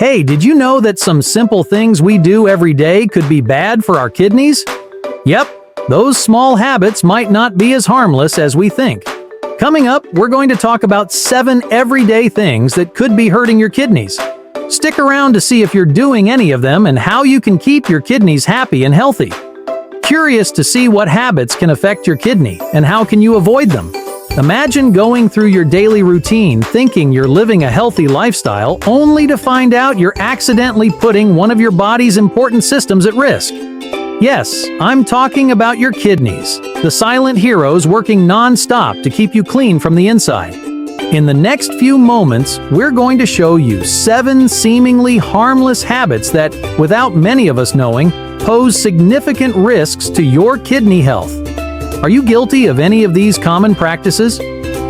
Hey, did you know that some simple things we do every day could be bad for our kidneys? Yep, those small habits might not be as harmless as we think. Coming up, we're going to talk about 7 everyday things that could be hurting your kidneys. Stick around to see if you're doing any of them and how you can keep your kidneys happy and healthy. Curious to see what habits can affect your kidney and how can you avoid them? Imagine going through your daily routine thinking you're living a healthy lifestyle only to find out you're accidentally putting one of your body's important systems at risk. Yes, I'm talking about your kidneys, the silent heroes working non-stop to keep you clean from the inside. In the next few moments, we're going to show you 7 seemingly harmless habits that, without many of us knowing, pose significant risks to your kidney health. Are you guilty of any of these common practices?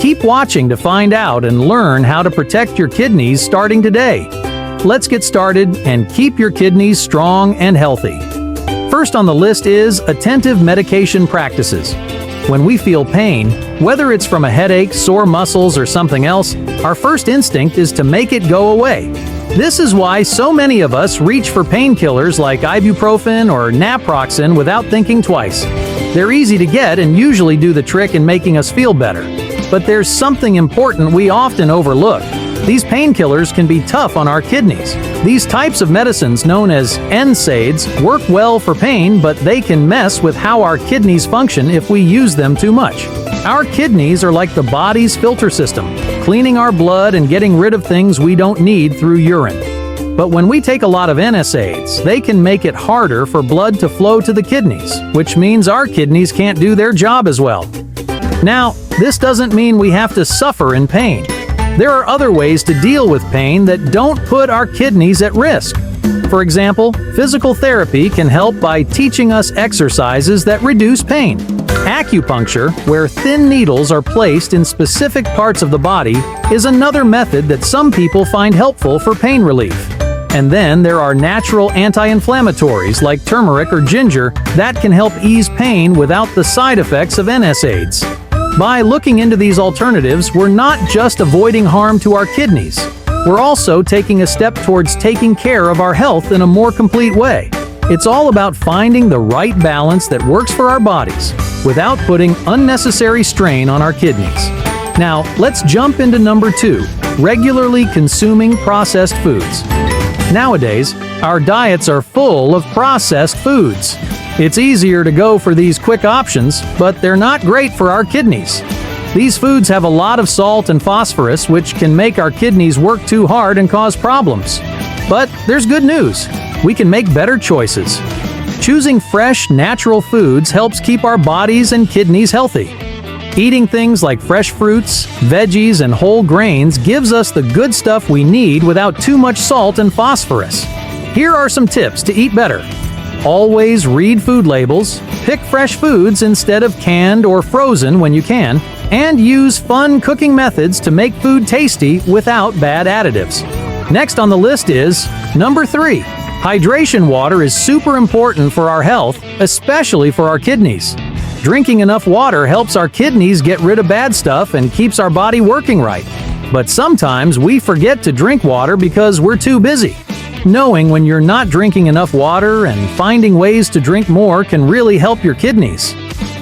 Keep watching to find out and learn how to protect your kidneys starting today. Let's get started and keep your kidneys strong and healthy. First on the list is attentive medication practices. When we feel pain, whether it's from a headache, sore muscles, or something else, our first instinct is to make it go away. This is why so many of us reach for painkillers like ibuprofen or naproxen without thinking twice. They're easy to get and usually do the trick in making us feel better. But there's something important we often overlook. These painkillers can be tough on our kidneys. These types of medicines, known as NSAIDs, work well for pain, but they can mess with how our kidneys function if we use them too much. Our kidneys are like the body's filter system, cleaning our blood and getting rid of things we don't need through urine. But when we take a lot of NSAIDs, they can make it harder for blood to flow to the kidneys, which means our kidneys can't do their job as well. Now, this doesn't mean we have to suffer in pain. There are other ways to deal with pain that don't put our kidneys at risk. For example, physical therapy can help by teaching us exercises that reduce pain. Acupuncture, where thin needles are placed in specific parts of the body, is another method that some people find helpful for pain relief. And then there are natural anti-inflammatories like turmeric or ginger that can help ease pain without the side effects of NSAIDs. By looking into these alternatives, we're not just avoiding harm to our kidneys. We're also taking a step towards taking care of our health in a more complete way. It's all about finding the right balance that works for our bodies without putting unnecessary strain on our kidneys. Now, let's jump into number 2, regularly consuming processed foods. Nowadays, our diets are full of processed foods. It's easier to go for these quick options, but they're not great for our kidneys. These foods have a lot of salt and phosphorus, which can make our kidneys work too hard and cause problems. But there's good news. We can make better choices. Choosing fresh, natural foods helps keep our bodies and kidneys healthy. Eating things like fresh fruits, veggies, and whole grains gives us the good stuff we need without too much salt and phosphorus. Here are some tips to eat better. Always read food labels, pick fresh foods instead of canned or frozen when you can, and use fun cooking methods to make food tasty without bad additives. Next on the list is number 3. Hydration water is super important for our health, especially for our kidneys. Drinking enough water helps our kidneys get rid of bad stuff and keeps our body working right. But sometimes we forget to drink water because we're too busy. Knowing when you're not drinking enough water and finding ways to drink more can really help your kidneys.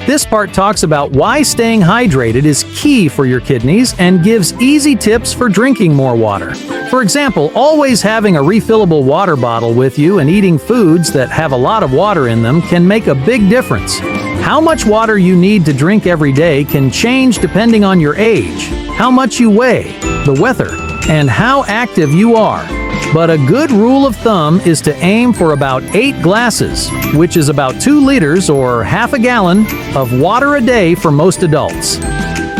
This part talks about why staying hydrated is key for your kidneys and gives easy tips for drinking more water. For example, always having a refillable water bottle with you and eating foods that have a lot of water in them can make a big difference. How much water you need to drink every day can change depending on your age, how much you weigh, the weather, and how active you are. But a good rule of thumb is to aim for about 8 glasses, which is about 2 liters or half a gallon of water a day for most adults.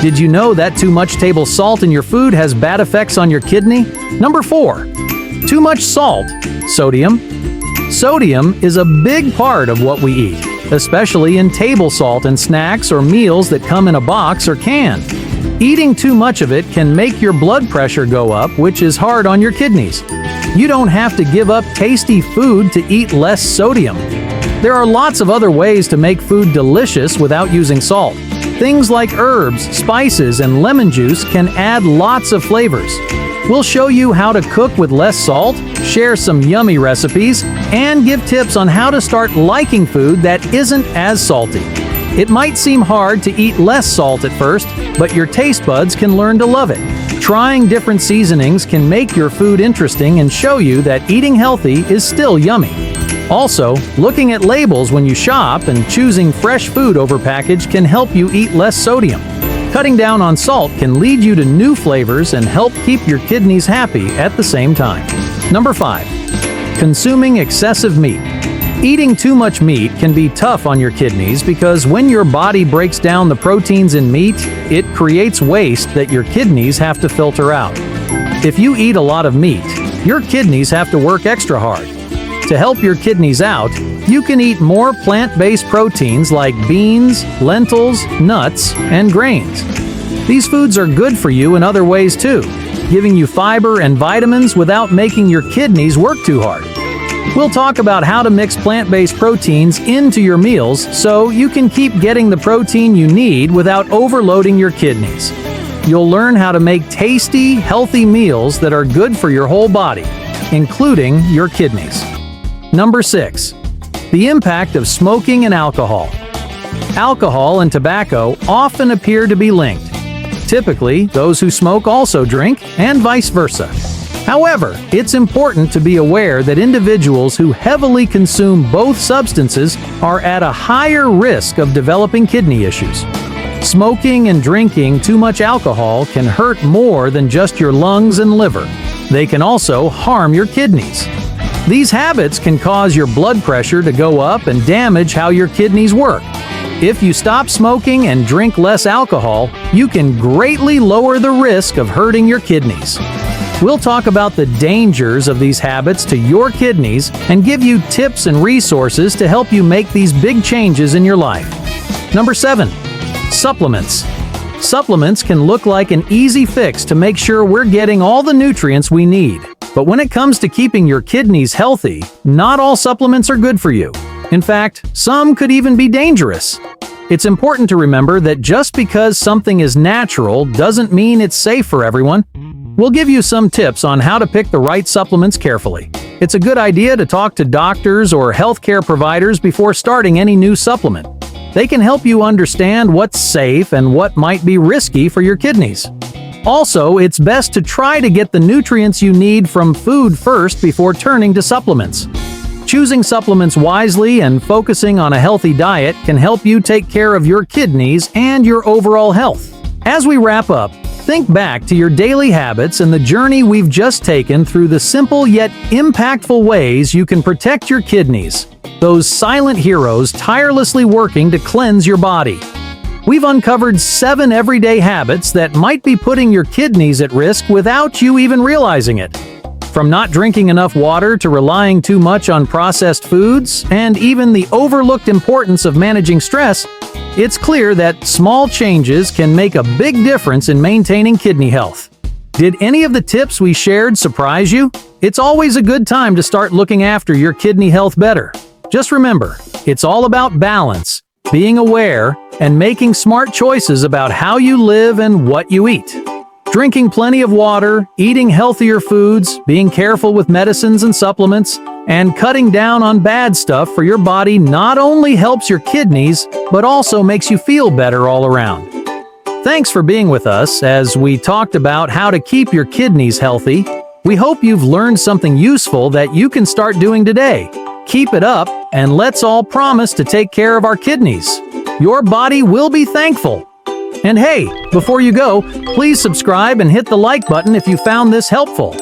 Did you know that too much table salt in your food has bad effects on your kidney? Number 4. Too much salt. Sodium. Sodium is a big part of what we eat, especially in table salt and snacks or meals that come in a box or can. Eating too much of it can make your blood pressure go up, which is hard on your kidneys. You don't have to give up tasty food to eat less sodium. There are lots of other ways to make food delicious without using salt. Things like herbs, spices, and lemon juice can add lots of flavors. We'll show you how to cook with less salt, share some yummy recipes, and give tips on how to start liking food that isn't as salty. It might seem hard to eat less salt at first, but your taste buds can learn to love it. Trying different seasonings can make your food interesting and show you that eating healthy is still yummy. Also, looking at labels when you shop and choosing fresh food over packaged can help you eat less sodium. Cutting down on salt can lead you to new flavors and help keep your kidneys happy at the same time. Number 5. Consuming excessive meat. Eating too much meat can be tough on your kidneys because when your body breaks down the proteins in meat, it creates waste that your kidneys have to filter out. If you eat a lot of meat, your kidneys have to work extra hard. To help your kidneys out, you can eat more plant-based proteins like beans, lentils, nuts, and grains. These foods are good for you in other ways too, giving you fiber and vitamins without making your kidneys work too hard. We'll talk about how to mix plant-based proteins into your meals so you can keep getting the protein you need without overloading your kidneys. You'll learn how to make tasty, healthy meals that are good for your whole body, including your kidneys. Number 6. The impact of smoking and alcohol. Alcohol and tobacco often appear to be linked. Typically, those who smoke also drink, and vice versa. However, it's important to be aware that individuals who heavily consume both substances are at a higher risk of developing kidney issues. Smoking and drinking too much alcohol can hurt more than just your lungs and liver. They can also harm your kidneys. These habits can cause your blood pressure to go up and damage how your kidneys work. If you stop smoking and drink less alcohol, you can greatly lower the risk of hurting your kidneys. We'll talk about the dangers of these habits to your kidneys and give you tips and resources to help you make these big changes in your life. Number 7. Supplements. Supplements can look like an easy fix to make sure we're getting all the nutrients we need. But when it comes to keeping your kidneys healthy, not all supplements are good for you. In fact, some could even be dangerous. It's important to remember that just because something is natural doesn't mean it's safe for everyone. We'll give you some tips on how to pick the right supplements carefully. It's a good idea to talk to doctors or healthcare providers before starting any new supplement. They can help you understand what's safe and what might be risky for your kidneys. Also, it's best to try to get the nutrients you need from food first before turning to supplements. Choosing supplements wisely and focusing on a healthy diet can help you take care of your kidneys and your overall health. As we wrap up, think back to your daily habits and the journey we've just taken through the simple yet impactful ways you can protect your kidneys, those silent heroes tirelessly working to cleanse your body. We've uncovered 7 everyday habits that might be putting your kidneys at risk without you even realizing it. From not drinking enough water to relying too much on processed foods, and even the overlooked importance of managing stress, it's clear that small changes can make a big difference in maintaining kidney health. Did any of the tips we shared surprise you? It's always a good time to start looking after your kidney health better. Just remember, it's all about balance, being aware, and making smart choices about how you live and what you eat. Drinking plenty of water, eating healthier foods, being careful with medicines and supplements, and cutting down on bad stuff for your body not only helps your kidneys, but also makes you feel better all around. Thanks for being with us as we talked about how to keep your kidneys healthy. We hope you've learned something useful that you can start doing today. Keep it up, and let's all promise to take care of our kidneys. Your body will be thankful. And hey, before you go, please subscribe and hit the like button if you found this helpful.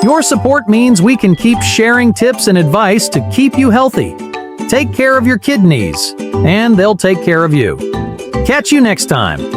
Your support means we can keep sharing tips and advice to keep you healthy. Take care of your kidneys, and they'll take care of you. Catch you next time.